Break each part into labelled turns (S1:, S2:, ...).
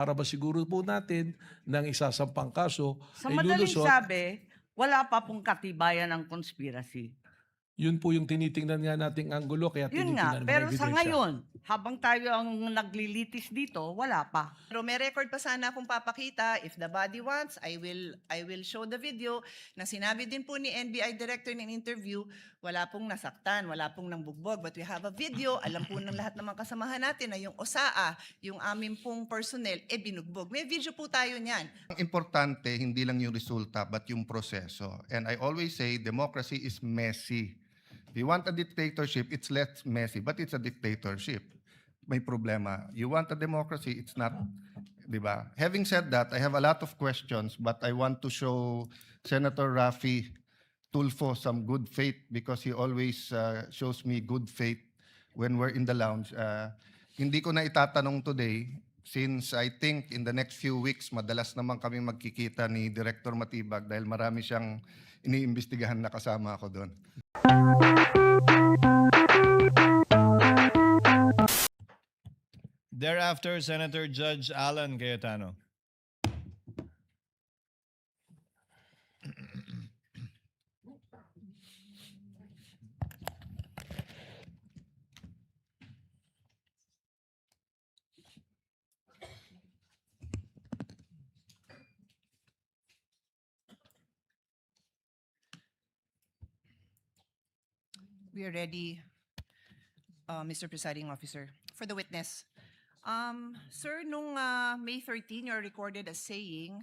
S1: para masiguro po natin ng isasampang kaso
S2: Sa
S1: ay
S2: madaling
S1: lulusot.
S2: sabi, wala pa pong katibayan ng conspiracy.
S1: Yun po yung tinitingnan nga nating anggulo kaya
S2: Yun
S1: tinitingnan
S2: nga,
S1: mga
S2: pero sa
S1: ebidensya.
S2: ngayon, habang tayo ang naglilitis dito, wala pa.
S3: Pero may record pa sana akong papakita. If the body wants, I will show the video na sinabi din po ni NBI Director in interview, wala pong nasaktan, wala pong nangbugbog. But we have a video, alam po ng lahat ng mga kasamahan natin na yung OSAA, yung aming pong personnel, binugbog. May video po tayo niyan.
S4: Ang importante, hindi lang yung resulta, but yung proseso. And I always say, democracy is messy. If you want a dictatorship, it's less messy, but it's a dictatorship. May problema. You want a democracy, it's not, di ba? Having said that, I have a lot of questions, but I want to show Senator Raffy Tulfo some good faith because he always shows me good faith when we're in the lounge. Hindi ko na itatanong today since I think in the next few weeks, madalas naman kami magkikita ni Director Matibag dahil marami siyang iniimbestigahan na kasama ako doon.
S5: Thereafter, Senator Judge Alan Cayetano.
S3: We are ready, Mr. Presiding Officer. For the witness. Sir, nung May 13, you're recorded as saying,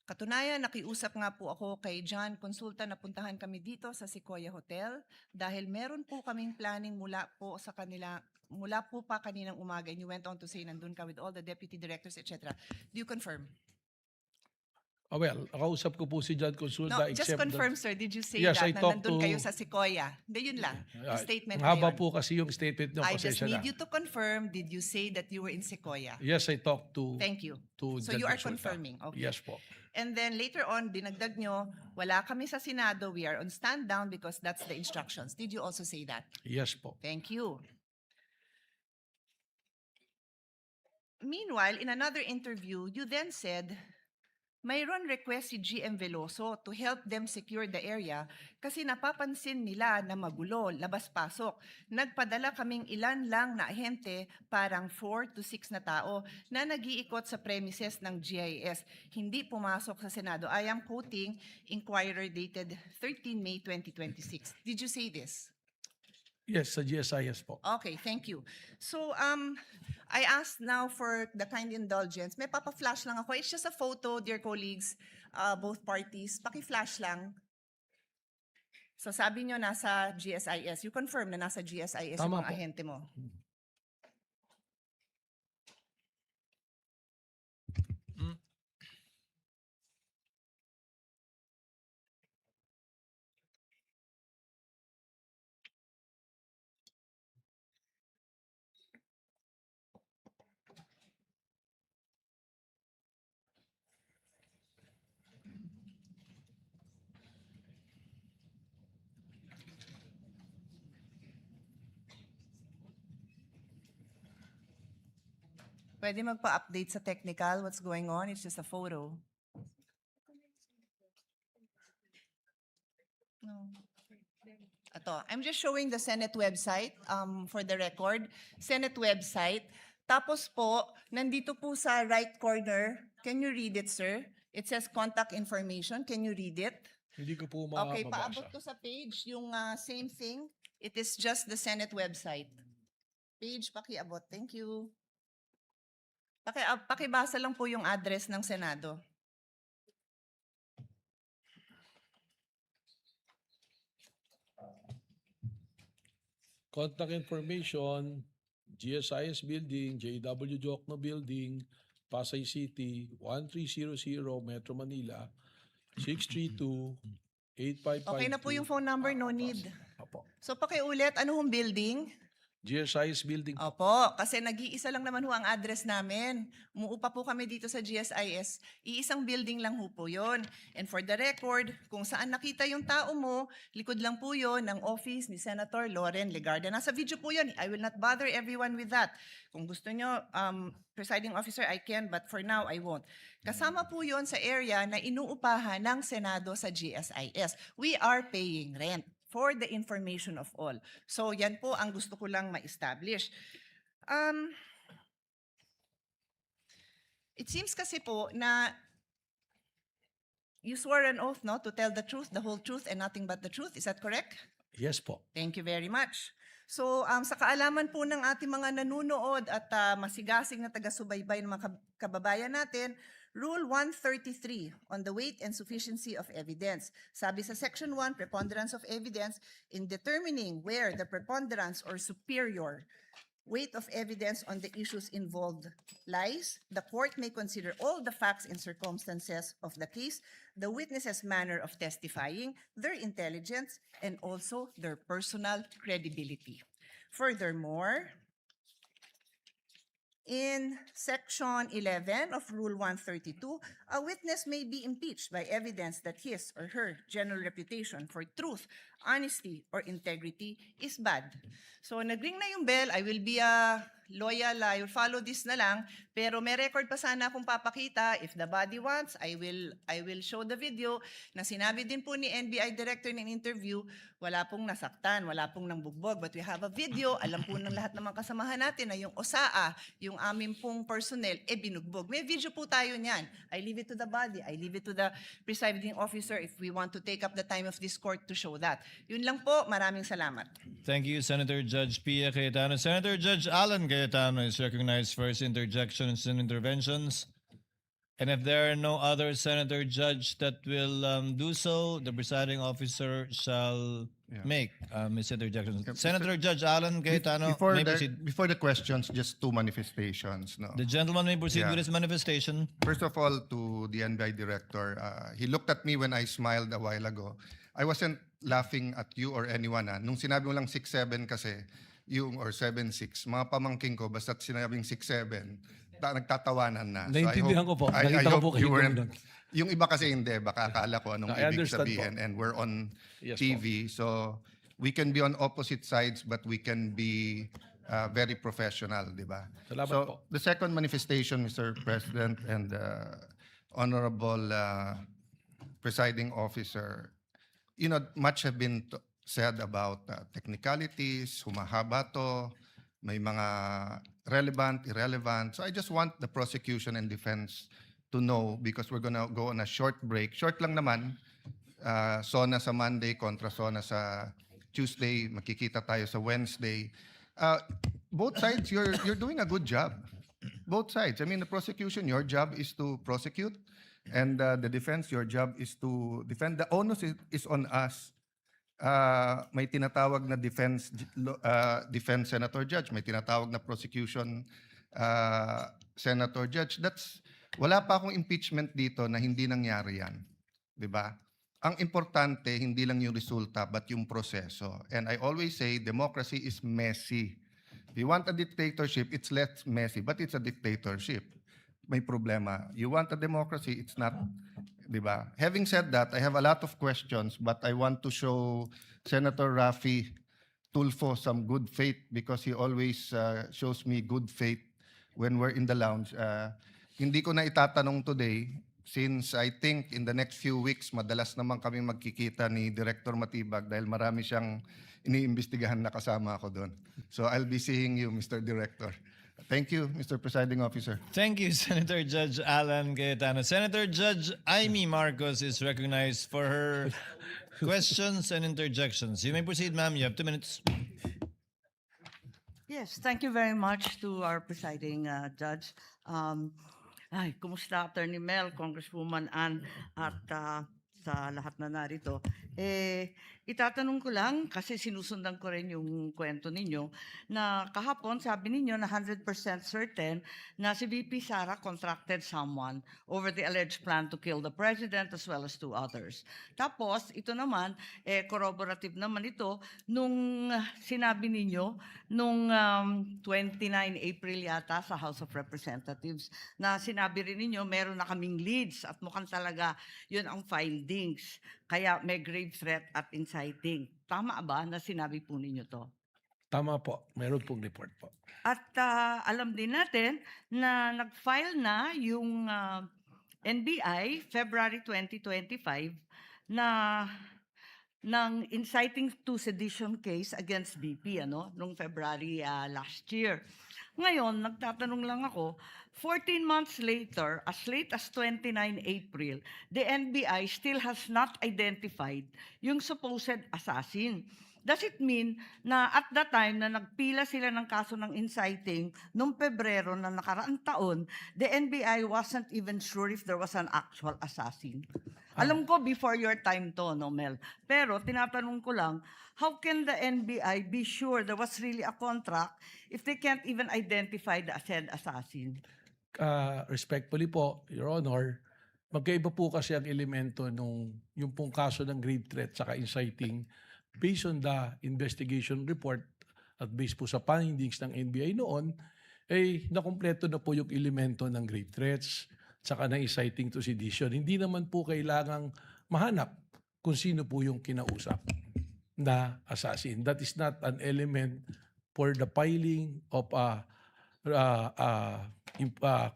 S3: katunayan, nakiusap nga po ako kay John Consulta na puntahan kami dito sa Sequoia Hotel dahil meron po kaming planning mula po pa kaninang umaga, and you went on to say nandun ka with all the deputy directors, etc. Do you confirm?
S1: Well, nakausap ko po si John Consulta.
S3: No, just
S1: except
S3: confirm, sir. Did you say
S1: Yes,
S3: that
S1: I
S3: na
S1: talked
S3: nandun
S1: to-
S3: kayo sa Sequoia? Hindi, yun lang. Yung statement na
S1: Haba
S3: yun.
S1: po kasi yung statement nyo.
S3: I just
S1: pasensya
S3: need
S1: na.
S3: you to confirm, did you say that you were in Sequoia?
S1: Yes, I talked to
S3: Thank you.
S1: to
S3: So
S1: John
S3: you are
S1: Consulta.
S3: confirming, okay.
S1: Yes po.
S3: And then later on, dinagdag nyo, wala kami sa Senado, we are on stand down because that's the instructions. Did you also say that?
S1: Yes po.
S3: Thank you. Meanwhile, in another interview, you then said, mayroon request si GM Veloso to help them secure the area kasi napapansin nila na magulo, labas-pasok. Nagpadala kaming ilan lang na ahente, parang 4 to 6 na tao, na nag-iikot sa premises ng GIS. Hindi pumasok sa Senado. I am quoting Inquirer dated 13 May 2026. Did you say this?
S1: Yes, sa GSIS po.
S3: Okay, thank you. So, I asked now for the kind indulgence. May papa-flash lang ako. It's just a photo, dear colleagues, both parties. Paki-flash lang. So, sabi nyo nasa GSIS. You confirm na nasa GSIS yung
S1: Tama
S3: mga
S1: po.
S3: ahente mo. Pwede magpa-update sa technical, what's going on? It's just a photo. No. Ito, I'm just showing the Senate website for the record. Senate website. Tapos po, nandito po sa right corner, can you read it, sir? It says contact information. Can you read it?
S1: Hindi ko po
S3: Okay,
S1: mabasa.
S3: paabot ko sa page yung same thing. It is just the Senate website. Page, pakiabot. Thank you. Pakibasa lang po yung address ng Senado.
S1: Contact information, GSIS Building, JW Jokno Building, Pasay City, 1300 Metro Manila, 632-8552.
S3: Okay na po yung phone number, no need.
S1: Apo.
S3: So pakiulit, ano hong building?
S1: GSIS building.
S3: Opo, kasi nag-iisa lang naman ho ang address namin. Umuupa po kami dito sa GSIS. Iisang building lang ho po yun. And for the record, kung saan nakita yung tao mo, likod lang po yun ng office ni Senator Loren Legarda. Nasa video po yun. I will not bother everyone with that. Kung gusto nyo, presiding officer, I can, but for now, I won't. Kasama po yun sa area na inuupahan ng Senado sa GSIS. We are paying rent, for the information of all. So yan po ang gusto ko lang ma-establish. It seems kasi po na you swore an oath, no, to tell the truth, the whole truth, and nothing but the truth. Is that correct?
S1: Yes po.
S3: Thank you very much. So sa kaalaman po ng ating mga nanunood at masigasig na taga-subaybay ng mga kababayan natin, Rule 133 on the weight and sufficiency of evidence. Sabi sa Section 1, preponderance of evidence, in determining where the preponderance or superior weight of evidence on the issues involved lies, the court may consider all the facts and circumstances of the case, the witness's manner of testifying, their intelligence, and also their personal credibility. Furthermore, in Section 11 of Rule 132, a witness may be impeached by evidence that his or her general reputation for truth, honesty, or integrity is bad. So nag-ring na yung bell, I will be loyal, I will follow this na lang, pero may record pa sana akong papakita. If the body wants, I will show the video na sinabi din po ni NBI Director in an interview, wala pong nasaktan, wala pong nangbugbog, but we have a video, alam po ng lahat ng mga kasamahan natin na yung OSAA, yung aming pong personnel, binugbog. May video po tayo niyan. I leave it to the body, I leave it to the presiding officer if we want to take up the time of this court to show that. Yun lang po, maraming salamat.
S5: Thank you, Senator Judge Pia Cayetano. Senator Judge Alan Cayetano is recognized for his interjections and interventions. And if there are no other Senator Judge that will do so, the presiding officer shall make his interjections.
S4: Yep,
S5: Senator Judge Alan Cayetano
S4: Before
S5: may
S4: the,
S5: proceed.
S4: before the questions, just two manifestations. No?
S5: The gentleman may proceed
S4: Yeah.
S5: with his manifestation.
S4: First of all, to the NBI director, he looked at me when I smiled a while ago. I wasn't laughing at you or anyone. Nung sinabi mo lang 6'7" kasi, yung or 7'6", mga pamangking ko, basta't sinabing 6'7", nagtatawanan na.
S1: Naintindihan ko po.
S4: I
S1: Nakita ko
S4: hope
S1: po kayo
S4: you weren't,
S1: doon.
S4: yung iba kasi hindi, baka akala ko anong
S1: I
S4: ibig
S1: understand
S4: sabihin.
S1: po.
S4: And we're on
S1: Yes po.
S4: TV, so we can be on opposite sides, but we can be very professional, di ba?
S1: Salamat
S4: So,
S1: po.
S4: the second manifestation, Mr. President and Honorable Presiding Officer, you know, much have been said about technicalities, humahaba to, may mga relevant, irrelevant. So I just want the prosecution and defense to know because we're gonna go on a short break. Short lang naman, SONA sa Monday kontra SONA sa Tuesday, makikita tayo sa Wednesday. Both sides, you're doing a good job. Both sides. I mean, the prosecution, your job is to prosecute, and the defense, your job is to defend. The onus is on us. May tinatawag na defense senator judge, may tinatawag na prosecution senator judge. Wala pa akong impeachment dito na hindi nangyari yan. 'Di ba? Ang importante, hindi lang yung resulta, but yung proseso. And I always say, democracy is messy. If you want a dictatorship, it's less messy, but it's a dictatorship. May problema. You want a democracy, it's not, di ba? Having said that, I have a lot of questions, but I want to show Senator Raffy Tulfo some good faith because he always shows me good faith when we're in the lounge. Hindi ko na itatanong today since I think in the next few weeks, madalas naman kami magkikita ni Director Matibag dahil marami siyang iniimbestigahan na kasama ako doon. So I'll be seeing you, Mr. Director. Thank you, Mr. Presiding Officer.
S5: Thank you, Senator Judge Alan Cayetano. Senator Judge Amy Marcos is recognized for her questions and interjections. You may proceed, ma'am. You have 2 minutes.
S2: Yes, thank you very much to our presiding judge. Kumusta Attorney Mel, Congresswoman Ann, at sa lahat na narito. Itatanong ko lang, kasi sinusundan ko rin yung kwento ninyo, na kahapon sabi ninyo na 100% certain na si VP Sara contracted someone over the alleged plan to kill the president as well as 2 others. Tapos, ito naman, corroborative naman ito, nung sinabi ninyo, nung 29 April yata sa House of Representatives, na sinabi rin ninyo, meron na kaming leads at mukhang talaga yun ang findings. Kaya may grave threat at inciting. Tama ba na sinabi po ninyo to?
S1: Tama po, meron pong report po.
S2: At alam din natin na nag-file na yung NBI February 2025 na ng inciting to sedition case against BP nung February last year. Ngayon, nagtatanong lang ako, 14 months later, as late as 29 April, the NBI still has not identified yung supposed assassin. Does it mean na at that time na nagpila sila ng kaso ng inciting noong Pebrero na nakaraang taon, the NBI wasn't even sure if there was an actual assassin? Alam ko before your time to, no, Mel? Pero tinatanong ko lang, how can the NBI be sure there was really a contract if they can't even identify the said assassin?
S1: Respectfully po, Your Honor, magkaiba po kasi ang elemento nung yung pong kaso ng grave threat saka inciting based on the investigation report at based po sa findings ng NBI noon, nakumpleto na po yung elemento ng grave threats saka ng inciting to sedition. Hindi naman po kailangang mahanap kung sino po yung kinausap na assassin. That is not an element for the filing of a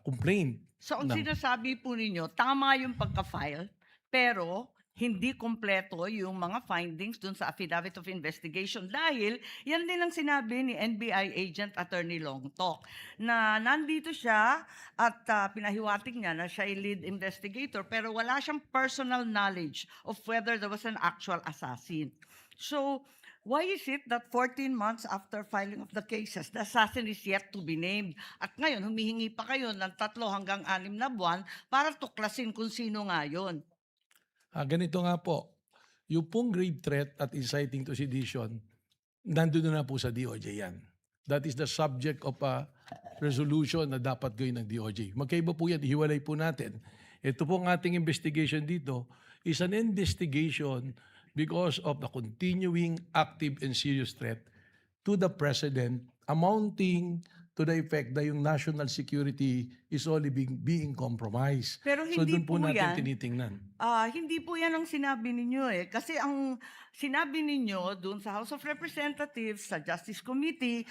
S1: complaint.
S2: So ang sinasabi po ninyo, tama yung pagka-file, pero hindi kompleto yung mga findings dun sa affidavit of investigation dahil yan din ang sinabi ni NBI agent Attorney Longtok na nandito siya at pinahiwatig niya na siya ay lead investigator pero wala siyang personal knowledge of whether there was an actual assassin. So, why is it that 14 months after filing of the cases, the assassin is yet to be named? At ngayon, humihingi pa kayo ng 3 hanggang 6 na buwan para tuklasin kung sino nga yun.
S1: Ganito nga po, yung pong grave threat at inciting to sedition, nandun na po sa DOJ yan. That is the subject of a resolution na dapat gawin ng DOJ. Magkaiba po yan, hiwalay po natin. Ito pong ating investigation dito is an investigation because of the continuing active and serious threat to the President amounting to the effect na yung national security is only being compromised.
S2: Pero
S1: So
S2: hindi
S1: doon po
S2: po
S1: natin
S2: yan.
S1: tinitingnan.
S2: Hindi po yan ang sinabi ninyo Kasi ang sinabi ninyo doon sa House of Representatives, sa Justice Committee,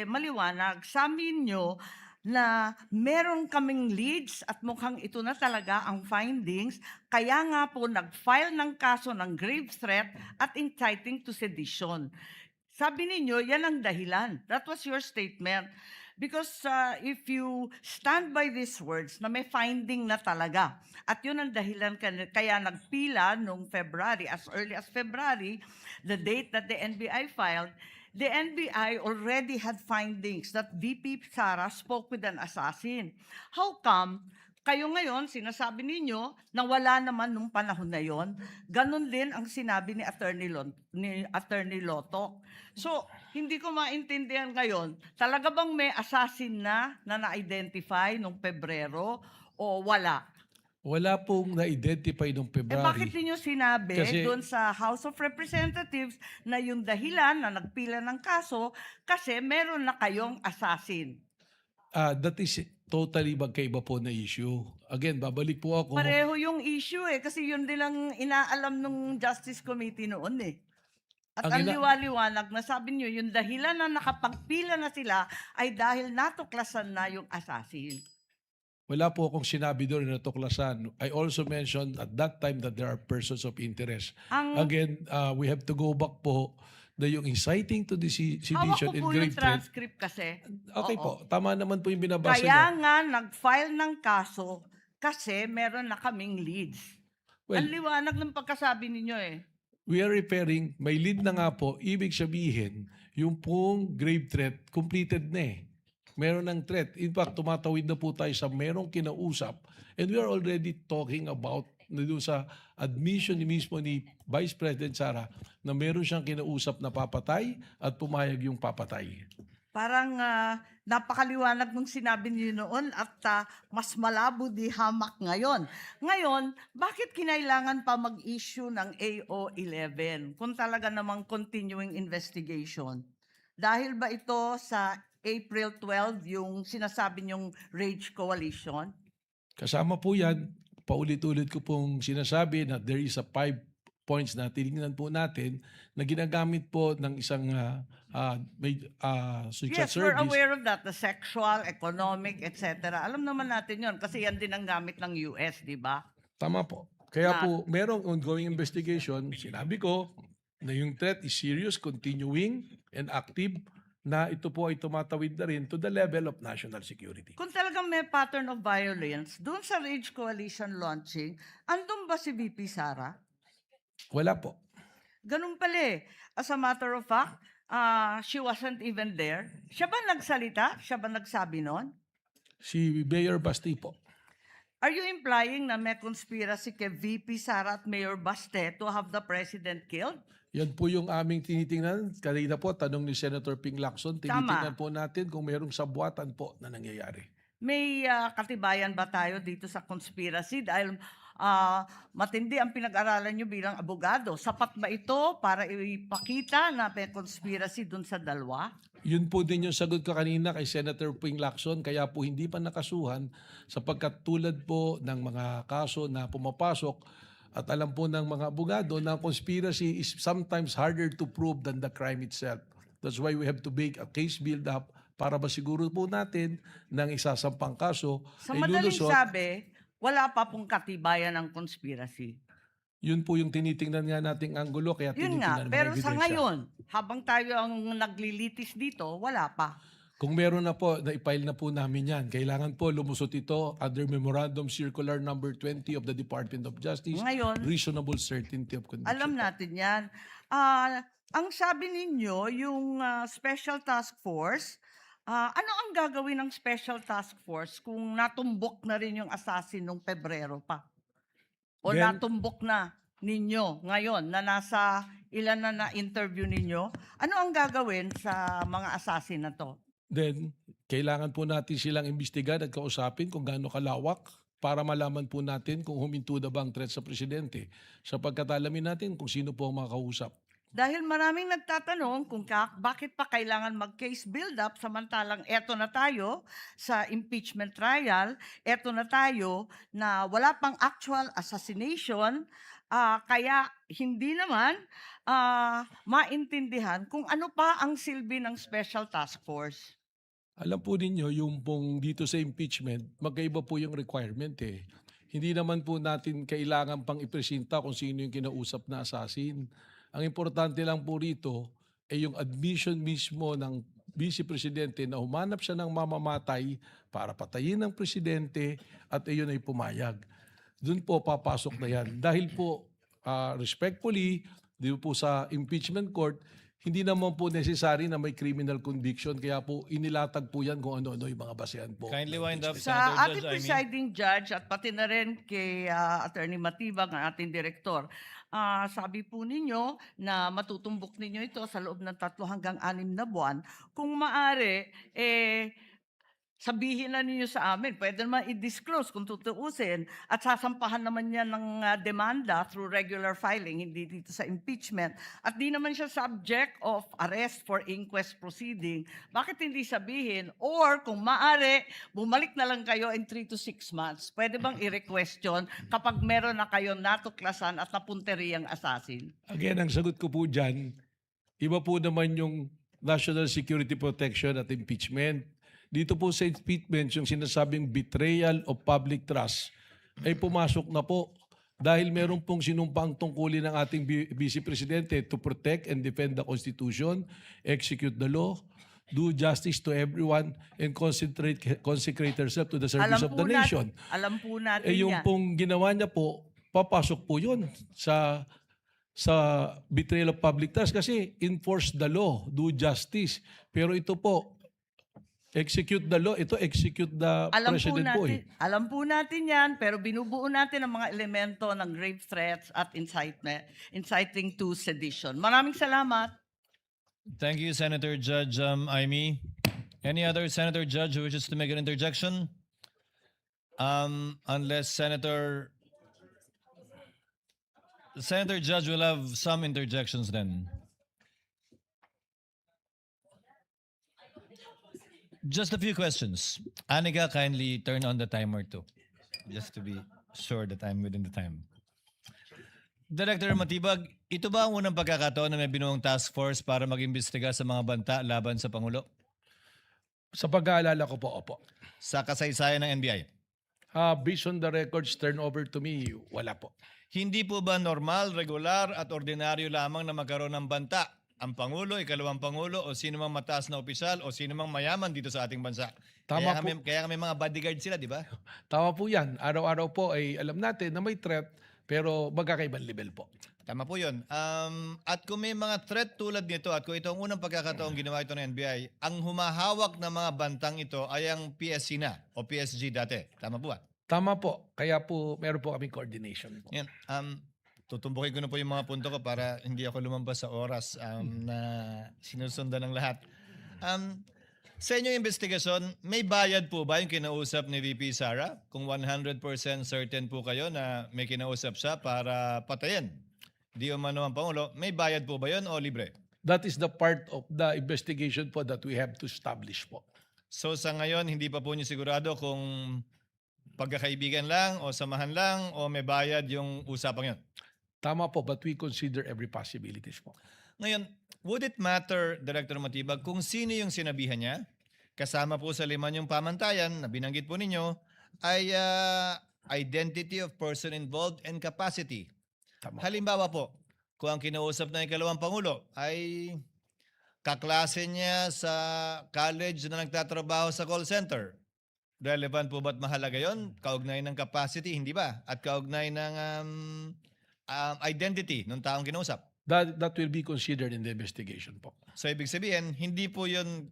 S2: maliwanag. Sa amin nyo na meron kaming leads at mukhang ito na talaga ang findings. Kaya nga po nag-file ng kaso ng grave threat at inciting to sedition. Sabi ninyo, yan ang dahilan. That was your statement. Because if you stand by these words na may finding na talaga, at yun ang dahilan kaya nagpila noong February, as early as February, the date that the NBI filed, the NBI already had findings that VP Sara spoke with an assassin. How come kayo ngayon, sinasabi ninyo na wala naman nung panahon na yon? Ganon din ang sinabi ni Attorney Lotok. So, hindi ko maintindihan ngayon, talaga bang may assassin na na-identify nung Pebrero o wala?
S1: Wala pong na-identify noong February.
S2: Bakit niyo sinabi
S1: Kasi-
S2: doon sa House of Representatives na yung dahilan na nagpila ng kaso kasi meron na kayong assassin?
S1: That is totally magkaiba po na issue. Again, babalik po ako.
S2: Pareho yung issue kasi yun din ang inaalam ng Justice Committee noon At ang
S1: Ang
S2: liwaliwanag na sabi niyo, yung dahilan na nakapagpila na sila ay dahil natuklasan na yung assassin.
S1: Wala po akong sinabi doon na natuklasan. I also mentioned at that time that there are persons of interest. Again, we have to go back po na yung inciting to the
S2: Hawak
S1: sedition
S2: ko
S1: and
S2: po yung
S1: grave threat.
S2: transcript kasi.
S1: Okay
S2: Oo.
S1: po, tama naman po yung binabasa
S2: Kaya
S1: niyo.
S2: nga nag-file ng kaso kasi meron na kaming leads.
S1: Well,
S2: Ang liwanag ng pagkasabi ninyo
S1: we are referring, may lead na nga po, ibig sabihin, yung pong grave threat, completed na Meron ng threat. In fact, tumatawid na po tayo sa merong kinausap and we are already talking about na doon sa admission ni mismo ni Vice President Sara na meron siyang kinausap na papatay at pumayag yung papatay.
S2: Parang napakaliwanag nung sinabi niyo noon at mas malabo di hamak ngayon. Ngayon, bakit kinailangan pa mag-issue ng AO11 kung talaga namang continuing investigation? Dahil ba ito sa April 12 yung sinasabi niyong Rage Coalition?
S1: Kasama po yan, paulit-ulit ko pong sinasabi na there is a 5 points na tinignan po natin na ginagamit po ng isang social
S2: Yes, we're
S1: service.
S2: aware of that, the sexual, economic, etc. Alam naman natin yon kasi yan din ang gamit ng US, di ba?
S1: Tama po. Kaya
S2: Na-
S1: po, merong ongoing investigation. Sinabi ko na yung threat is serious, continuing, and active, na ito po ay tumatawid na rin to the level of national security.
S2: Kung talagang may pattern of violence, doon sa Rage Coalition launching, andun ba si VP Sara?
S1: Wala po.
S2: Ganun pala eh. As a matter of fact, she wasn't even there. Siya ba nagsalita? Siya ba nagsabi nun?
S1: Si Mayor Basti po.
S2: Are you implying na may conspiracy kay VP Sara at Mayor Baste to have the president killed?
S1: Yan po yung aming tinitingnan. Kanina po, tanong ni Senator Ping Lacson, tinitingnan po natin kung mayroong sabwatan po na nangyayari.
S2: May katibayan ba tayo dito sa conspiracy? Dahil matindi ang pinag-aralan nyo bilang abogado. Sapat ba ito para ipakita na may conspiracy dun sa dalawa?
S1: Yun po din yung sagot ko kanina kay Senator Ping Lacson, kaya po hindi pa nakasuhan sapagkat tulad po ng mga kaso na pumapasok at alam po ng mga abogado na conspiracy is sometimes harder to prove than the crime itself. That's why we have to make a case build-up para masiguro po natin ng isasampang kaso
S2: Sa
S1: ay
S2: madaling
S1: lulusot.
S2: sabi, wala pa pong katibayan ng conspiracy.
S1: Yun po yung tinitingnan nga nating anggulo kaya
S2: Yun nga,
S1: tinitingnan mga
S2: pero sa
S1: ebidensya.
S2: ngayon, habang tayo ang naglilitis dito, wala pa.
S1: Kung meron na po, na-file na po namin yan. Kailangan po lumusot ito under Memorandum Circular Number 20 of the Department of Justice.
S2: Ngayon,
S1: Reasonable certainty of conviction.
S2: alam natin yan. Ang sabi ninyo, yung Special Task Force, ano ang gagawin ng Special Task Force kung natumbok na rin yung assassin nung Pebrero pa? O
S1: Then-
S2: natumbok na ninyo ngayon na nasa ilan na na-interview ninyo? Ano ang gagawin sa mga assassin na to?
S1: Then, kailangan po natin silang imbestigan at kausapin kung gaano kalawak para malaman po natin kung huminto na ba ang threat sa presidente. Sapagkat alamin natin kung sino po ang mga kausap.
S2: Dahil maraming nagtatanong kung bakit pa kailangan mag-case build-up samantalang eto na tayo sa impeachment trial, eto na tayo na wala pang actual assassination, kaya hindi naman maintindihan kung ano pa ang silbi ng Special Task Force.
S1: Alam po ninyo, yung pong dito sa impeachment, magkaiba po yung requirement eh. Hindi naman po natin kailangan pang ipresenta kung sino yung kinausap na assassin. Ang importante lang po rito ay yung admission mismo ng Vice Presidente na humanap siya ng mamamatay para patayin ng Presidente at iyon ay pumayag. Doon po papasok na yan. Dahil po, respectfully, di po sa impeachment court, hindi naman po necessary na may criminal conviction. Kaya po inilatag po yan kung ano-ano yung mga basehan po.
S5: Kindly wind up,
S2: Sa
S5: Senator
S2: ating
S5: Judge Amy.
S2: presiding judge at pati na rin kay Attorney Matibag, ang ating direktor, sabi po ninyo na matutumbok ninyo ito sa loob ng 3 hanggang 6 na buwan. Kung maaari, sabihin na ninyo sa amin, pwede naman i-disclose kung tutuusin at sasampahan naman yan ng demanda through regular filing, hindi dito sa impeachment. At di naman siya subject of arrest for inquest proceeding. Bakit hindi sabihin? Or kung maaari, bumalik na lang kayo in 3 to 6 months. Pwede bang i-request yun kapag meron na kayong natuklasan at napunteriyang assassin?
S1: Again, ang sagot ko po dyan, iba po naman yung national security protection at impeachment. Dito po sa impeachment, yung sinasabing betrayal of public trust ay pumasok na po dahil meron pong sinumpang tungkulin ng ating Vice Presidente to protect and defend the Constitution, execute the law, do justice to everyone, and consecrate herself to the service of the nation.
S2: Alam po natin
S1: Eh yung
S2: yan.
S1: pong ginawa niya po, papasok po yun sa betrayal of public trust kasi enforce the law, do justice. Pero ito po, Execute the law. Ito, execute the president po eh.
S2: Alam po natin yan, pero binubuo natin ang mga elemento ng grave threats at inciting to sedition. Maraming salamat.
S5: Thank you, Senator Judge Aimee. Any other Senator Judge who wishes to make an interjection? Unless Senator Judge will have some interjections then. Just a few questions. Anika, kindly turn on the timer too, just to be sure that I'm within the time. Director Matibag, ito ba ang unang pagkakataon na may binuong task force para mag-imbestiga sa mga banta laban sa Pangulo?
S1: Sa pag-aalala ko po, opo.
S5: Sa kasaysayan ng NBI?
S1: Based on the records turned over to me, wala po.
S5: Hindi po ba normal, regular at ordinaryo lamang na magkaroon ng banta ang Pangulo, ikalawang Pangulo o sino mang mataas na opisyal o sino mang mayaman dito sa ating bansa?
S1: Tama
S5: Kaya kami mga bodyguard sila, di ba?
S1: Tama po yan. Araw-araw po ay alam natin na may threat pero magkakaibang level po.
S5: Tama po yun. At kung may mga threat tulad nito at kung ito ang unang pagkakataong ginawa ito ng NBI, ang humahawak ng mga bantang ito ay ang PSC na o PSG dati. Tama po ba?
S1: Tama po. Kaya po meron po kaming coordination po.
S5: Yan. Tutumbukin ko na po yung mga punto ko para hindi ako lumampas sa oras na sinusundan ng lahat. Sa inyong investigasyon, may bayad po ba yung kinausap ni VP Sara? Kung 100% certain po kayo na may kinausap siya para patayin di umano ang Pangulo, may bayad po ba yun o libre?
S1: That is the part of the investigation po that we have to establish po.
S5: So sa ngayon, hindi pa po niyo sigurado kung pagkakaibigan lang o samahan lang o may bayad yung usapang yun?
S1: Tama po, but we consider every possibilities po.
S5: Ngayon, would it matter, Director Matibag, kung sino yung sinabihan niya? Kasama po sa lima yung pamantayan na binanggit po ninyo ay identity of person involved and capacity.
S1: Tama.
S5: Halimbawa po, kung ang kinausap ng ikalawang Pangulo ay kaklase niya sa college na nagtatrabaho sa call center, relevant po ba't mahalaga yon? Kaugnay ng capacity, hindi ba? At kaugnay ng identity ng taong kinausap.
S1: That will be considered in the investigation po.
S5: So ibig sabihin, hindi po yun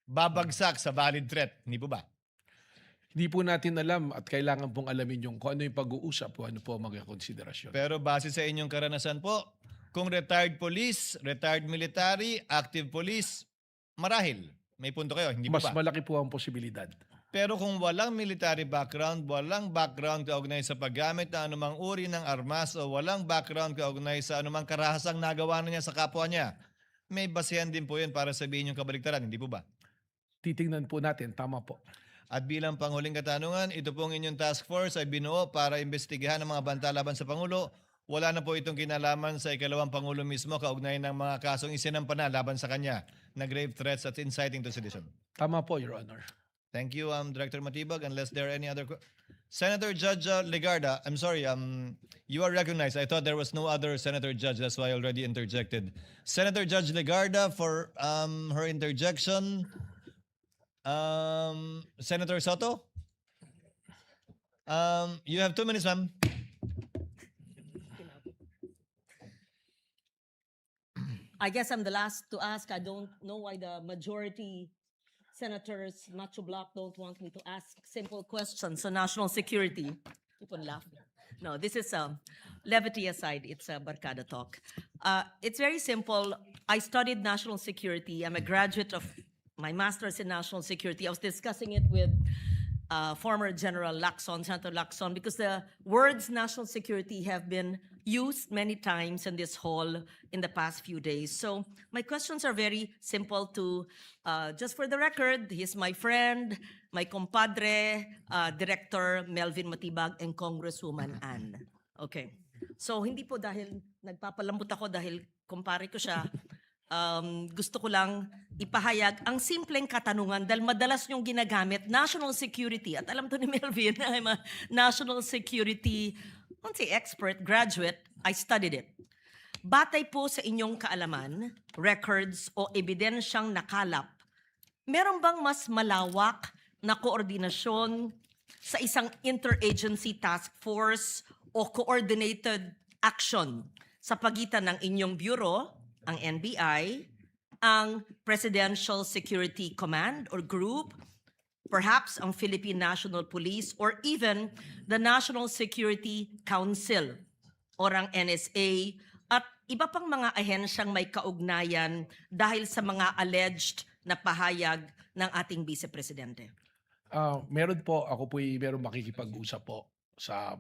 S5: babagsak sa valid threat, hindi po ba?
S1: Hindi po natin alam at kailangan pong alamin yung kung ano yung pag-uusap, kung ano po ang mga konsiderasyon.
S5: Pero base sa inyong karanasan po, kung retired police, retired military, active police, marahil. May punto kayo, hindi po
S1: Mas
S5: ba?
S1: malaki po ang posibilidad.
S5: Pero kung walang military background, walang background kaugnay sa paggamit ng anumang uri ng armas o walang background kaugnay sa anumang karahasang nagawa na niya sa kapwa niya, may basehan din po yun para sabihin yung kabaligtaran, hindi po ba?
S1: Titingnan po natin, tama po.
S5: At bilang panghuling katanungan, ito pong inyong task force ay binuo para imbestigahan ang mga banta laban sa Pangulo. Wala na po itong kinalaman sa ikalawang Pangulo mismo kaugnay ng mga kasong isinampa na laban sa kanya na grave threats at inciting to sedition.
S1: Tama po, Your Honor.
S5: Thank you, Director Matibag. Unless there are any other Senator Judge Legarda, I'm sorry, you are recognized. I thought there was no other Senator Judge. That's why I already interjected. Senator Judge Legarda for her interjection. Senator Soto? You have 2 minutes, ma'am.
S6: I guess I'm the last to ask. I don't know why the majority senators, Macho Block, don't want me to ask simple questions on national security. Keep on laughing. No, this is levity aside. It's a barkada talk. It's very simple. I studied national security. I'm a graduate of my master's in national security. I was discussing it with former General Lacson, Senator Lacson, because the words national security have been used many times in this hall in the past few days. So my questions are very simple to, just for the record, he's my friend, my compadre, Director Melvin Matibag, and Congresswoman Ann. Okay. So hindi po dahil nagpapalambot ako dahil kumpare ko siya, gusto ko lang ipahayag ang simpleng katanungan dahil madalas niyong ginagamit, national security. At alam to ni Melvin, I'm a national security, I won't say expert, graduate, I studied it. Batay po sa inyong kaalaman, records o ebidensyang nakalap, meron bang mas malawak na koordinasyon sa isang interagency task force o coordinated action sa pagitan ng inyong bureau, ang NBI, ang Presidential Security Command or Group, perhaps ang Philippine National Police, or even the National Security Council or ang NSA at iba pang mga ahensyang may kaugnayan dahil sa mga alleged na pahayag ng ating Vice Presidente?
S1: Meron po, ako po'y meron makikipag-usap po sa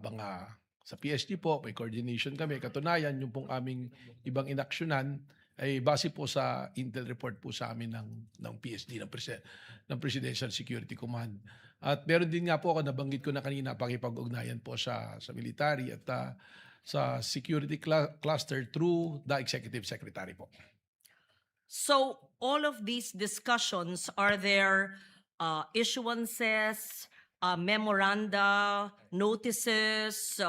S1: PSG po, may coordination kami. Katunayan, yung pong aming ibang inaksyonan ay base po sa intel report po sa amin ng PSD, ng Presidential Security Command. At meron din nga po ako, nabanggit ko na kanina, pakipag-ugnayan po sa military at sa security cluster through the Executive Secretary po.
S6: So all of these discussions, are there issuances, memoranda, notices,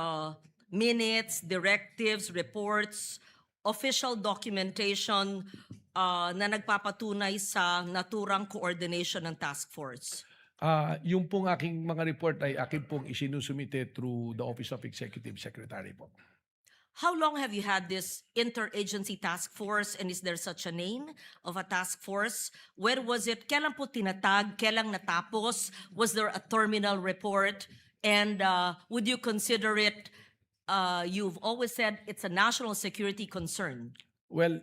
S6: minutes, directives, reports, official documentation na nagpapatunay sa naturang coordination ng task force?
S1: Yung pong aking mga report ay akin pong isinusumite through the Office of Executive Secretary po.
S6: How long have you had this interagency task force, and is there such a name of a task force? Where was it? Kailan po tinatag? Kailan natapos? Was there a terminal report? And would you consider it, you've always said it's a national security concern.
S1: Well,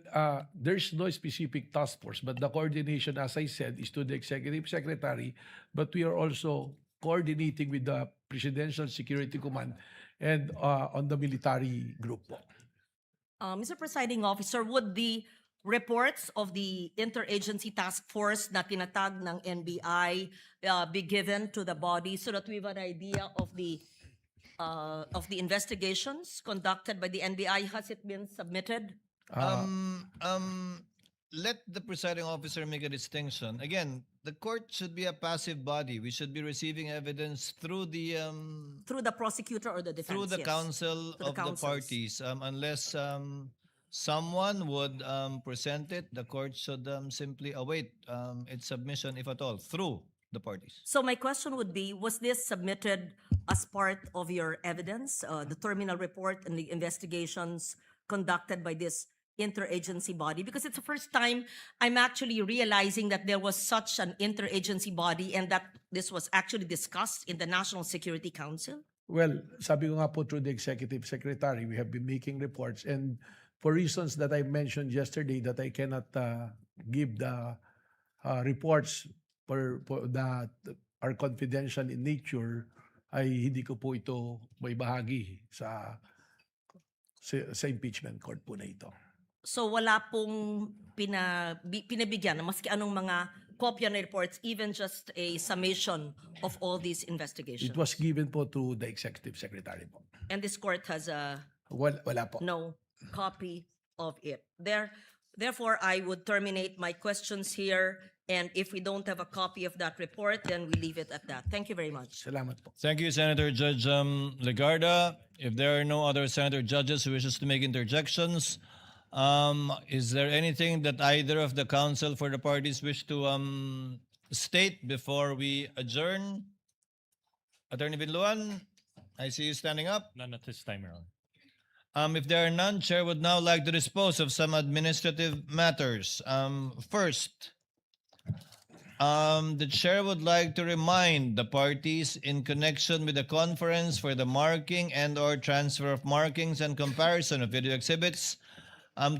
S1: there's no specific task force, but the coordination, as I said, is to the Executive Secretary, but we are also coordinating with the Presidential Security Command and on the military group po.
S6: Mr. Presiding Officer, would the reports of the interagency task force na tinatag ng NBI be given to the body so that we have an idea of the investigations conducted by the NBI? Has it been submitted?
S5: Let the presiding officer make a distinction. Again, the court should be a passive body. We should be receiving evidence through the
S6: Through the prosecutor or the defense?
S5: through the
S6: yes.
S5: council
S6: Through the
S5: of the
S6: councils.
S5: parties. Unless someone would present it, the court should simply await its submission, if at all, through the parties.
S6: So my question would be, was this submitted as part of your evidence, the terminal report and the investigations conducted by this interagency body? Because it's the first time I'm actually realizing that there was such an interagency body and that this was actually discussed in the National Security Council.
S1: Well, sabi ko nga po through the Executive Secretary, we have been making reports, and for reasons that I mentioned yesterday that I cannot give the reports for that are confidential in nature, ay hindi ko po ito may bahagi sa impeachment court po na ito.
S6: So wala pong pinabigyan na maski anong mga kopya ng reports, even just a summation of all these investigations.
S1: It was given po to the Executive Secretary po.
S6: And this court has
S1: Wala po.
S6: no copy of it. Therefore, I would terminate my questions here. And if we don't have a copy of that report, then we leave it at that. Thank you very much.
S1: Salamat po.
S5: Thank you, Senator Judge Legarda. If there are no other senator judges who wishes to make interjections, is there anything that either of the counsel for the parties wish to state before we adjourn? Attorney Binluan, I see you standing up.
S7: None at this time, Your Honor.
S5: If there are none, Chair would now like to dispose of some administrative matters. First, the Chair would like to remind the parties in connection with the conference for the marking and/or transfer of markings and comparison of video exhibits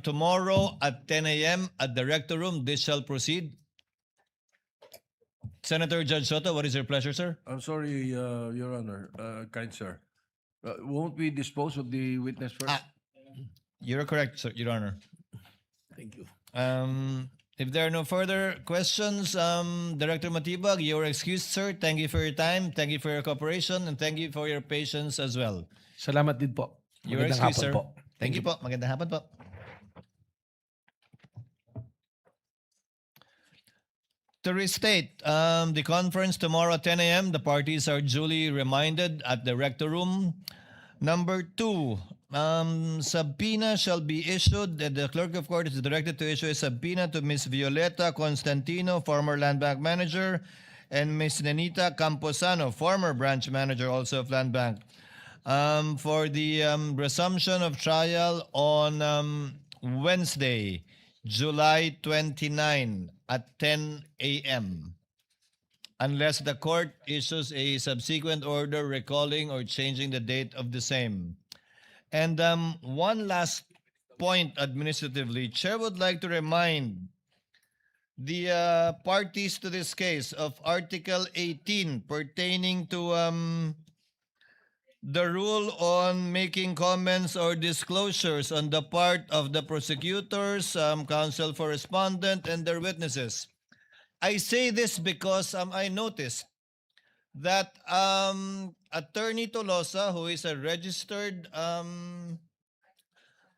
S5: tomorrow at 10 a.m. at the Rector Room. This shall proceed. Senator Judge Soto, what is your pleasure, sir?
S8: I'm sorry, Your Honor, kind sir. Won't we dispose of the witness first?
S5: You're correct, sir, Your Honor.
S1: Thank you.
S5: If there are no further questions, Director Matibag, you're excused, sir. Thank you for your time, thank you for your cooperation, and thank you for your patience as well.
S1: Salamat din po.
S5: You're
S1: Magandang
S5: excused,
S1: hapon
S5: sir.
S1: po.
S5: Thank you po. Magandang hapon po. To restate, the conference tomorrow at 10 a.m., the parties are duly reminded at the Rector Room. Number 2, subpoena shall be issued. The Clerk of Court is directed to issue a subpoena to Ms. Violeta Constantino, former Land Bank Manager, and Ms. Nenita Camposano, former Branch Manager also of Land Bank, for the resumption of trial on Wednesday, July 29 at 10 a.m. unless the court issues a subsequent order recalling or changing the date of the same. And one last point administratively, Chair would like to remind the parties to this case of Article 18 pertaining to the rule on making comments or disclosures on the part of the prosecutors, counsel for respondent, and their witnesses. I say this because I noticed that Attorney Tolosa, who is a registered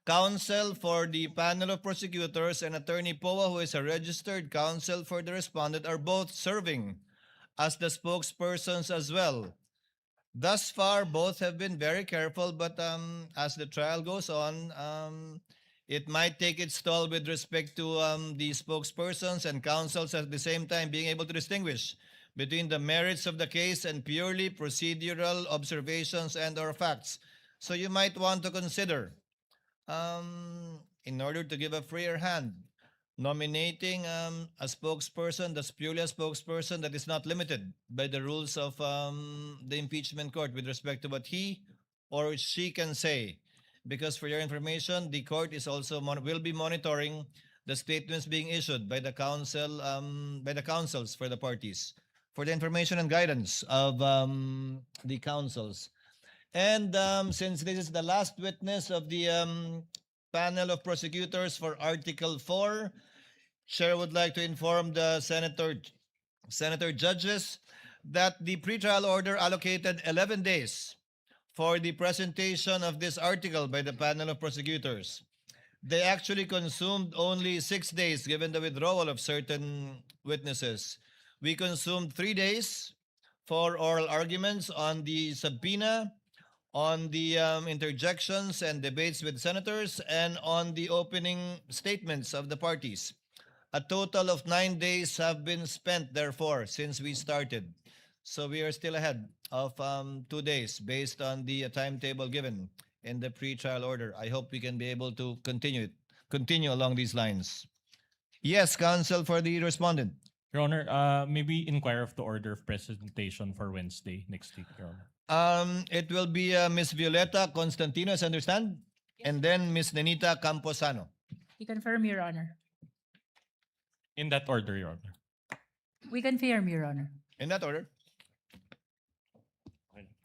S5: counsel for the panel of prosecutors, and Attorney Poa, who is a registered counsel for the respondent, are both serving as the spokespersons as well. Thus far, both have been very careful, but as the trial goes on, it might take its toll with respect to the spokespersons and counsels at the same time being able to distinguish between the merits of the case and purely procedural observations and or facts. So you might want to consider, in order to give a freer hand, nominating a spokesperson that's purely a spokesperson that is not limited by the rules of the impeachment court with respect to what he or she can say. Because for your information, the court is also will be monitoring the statements being issued by the counsel, by the counsels for the parties, for the information and guidance of the counsels. And since this is the last witness of the panel of prosecutors for Article 4, Chair would like to inform the senator judges that the pretrial order allocated 11 days for the presentation of this article by the panel of prosecutors. They actually consumed only 6 days given the withdrawal of certain witnesses. We consumed 3 days for oral arguments on the subpoena, on the interjections and debates with senators, and on the opening statements of the parties. A total of 9 days have been spent, therefore, since we started. So we are still ahead of 2 days based on the timetable given in the pretrial order. I hope we can be able to continue along these lines. Yes, counsel for the respondent.
S7: Your Honor, maybe inquire of the order of presentation for Wednesday next week, Your Honor.
S5: It will be Ms. Violeta Constantino, as I understand, and then Ms. Nenita Camposano.
S9: We confirm, Your Honor.
S7: In that order, Your Honor.
S9: We confirm, Your Honor.
S5: In that order.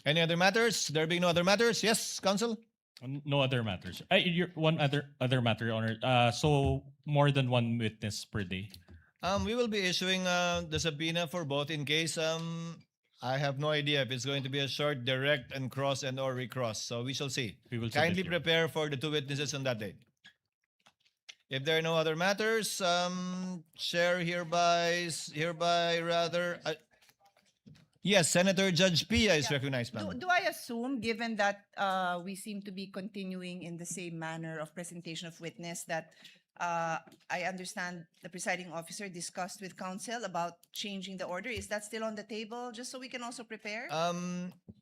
S5: Any other matters? There being no other matters? Yes, counsel?
S7: No other matters. One other matter, Your Honor. So more than one witness per day.
S5: We will be issuing the subpoena for both in case I have no idea if it's going to be a short, direct, and cross and or recross. So we shall see.
S7: We will
S5: Kindly
S7: submit, Your Honor.
S5: prepare for the 2 witnesses on that day. If there are no other matters, Chair yes, Senator Judge Pia is recognized, ma'am.
S3: Do I assume, given that we seem to be continuing in the same manner of presentation of witness, that I understand the presiding officer discussed with counsel about changing the order? Is that still on the table, just so we can also prepare?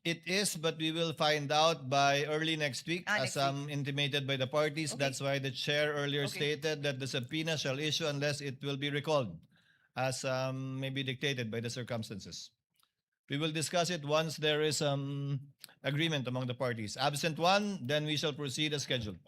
S5: It is, but we will find out by early next week, as
S3: Next week.
S5: intimated by the parties.
S3: Okay.
S5: That's why the chair earlier
S3: Okay.
S5: stated that the subpoena shall issue unless it will be recalled, as may be dictated by the circumstances. We will discuss it once there is agreement among the parties. Absent one, then we shall proceed as scheduled.